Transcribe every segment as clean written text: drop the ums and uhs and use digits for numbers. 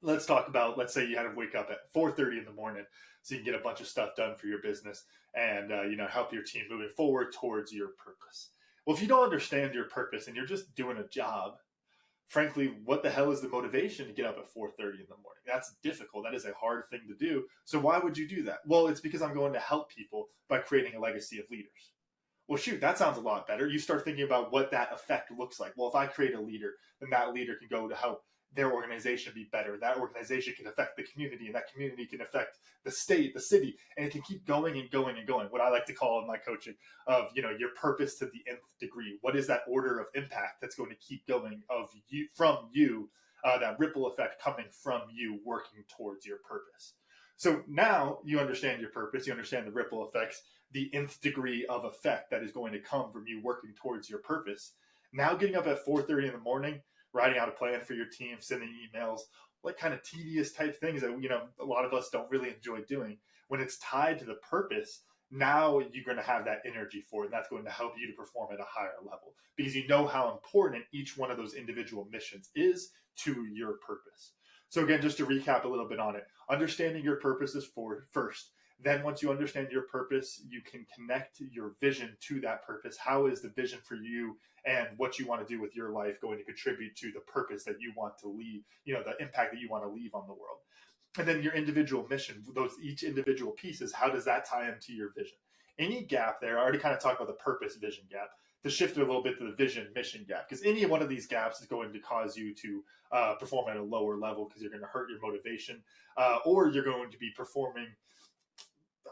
let's talk about, let's say you had to wake up at 4:30 in the morning so you can get a bunch of stuff done for your business and help your team moving forward towards your purpose. Well, if you don't understand your purpose and you're just doing a job, frankly, what the hell is the motivation to get up at 4:30 in the morning? That's difficult. That is a hard thing to do. So why would you do that? Well, it's because I'm going to help people by creating a legacy of leaders. Well, shoot, that sounds a lot better. You start thinking about what that effect looks like. Well, if I create a leader, then that leader can go to help their organization be better. That organization can affect the community, and that community can affect the state, the city, and it can keep going and going and going. What I like to call in my coaching of, your purpose to the nth degree. What is that order of impact that's going to keep going of you from you, that ripple effect coming from you working towards your purpose. So now you understand your purpose, you understand the ripple effects, the nth degree of effect that is going to come from you working towards your purpose. Now getting up at 4:30 in the morning, writing out a plan for your team, sending emails, like kind of tedious type things that a lot of us don't really enjoy doing. When it's tied to the purpose, now you're going to have that energy for it, and that's going to help you to perform at a higher level because you know how important each one of those individual missions is to your purpose. So again, just to recap a little bit on it, understanding your purpose is for first. Then once you understand your purpose, you can connect your vision to that purpose. How is the vision for you and what you want to do with your life going to contribute to the purpose that you want to leave, the impact that you want to leave on the world? And then your individual mission, those each individual pieces, how does that tie into your vision? Any gap there, I already kind of talked about the purpose vision gap. To shift it a little bit to the vision mission gap, because any one of these gaps is going to cause you to perform at a lower level because you're going to hurt your motivation, or you're going to be performing,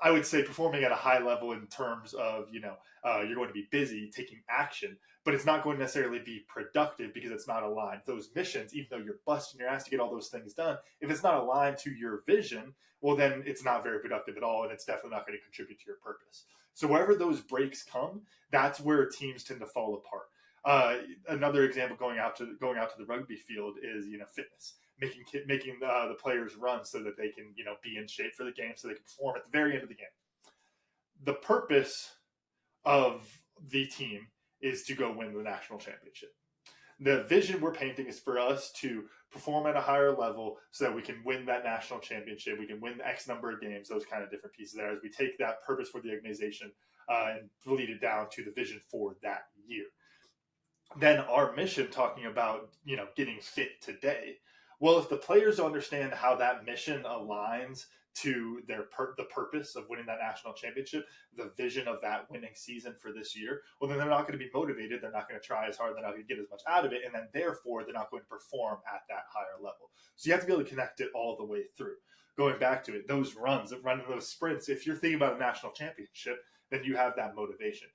I would say, performing at a high level in terms of, you're going to be busy taking action, but it's not going to necessarily be productive because it's not aligned. Those missions, even though you're busting your ass to get all those things done, if it's not aligned to your vision, well, then it's not very productive at all, and it's definitely not going to contribute to your purpose. So wherever those breaks come, that's where teams tend to fall apart. Another example going out to the rugby field is fitness, making the players run so that they can be in shape for the game, so they can perform at the very end of the game. The purpose of the team is to go win the national championship. The vision we're painting is for us to perform at a higher level so that we can win that national championship. We can win X number of games, those kind of different pieces there as we take that purpose for the organization and lead it down to the vision for that year. Then our mission, talking about getting fit today. Well, if the players don't understand how that mission aligns to the purpose of winning that national championship, the vision of that winning season for this year, well, then they're not going to be motivated. They're not going to try as hard. They're not going to get as much out of it, and then therefore they're not going to perform at that higher level. So you have to be able to connect it all the way through. Going back to it, those runs, running those sprints. If you're thinking about a national championship, then you have that motivation.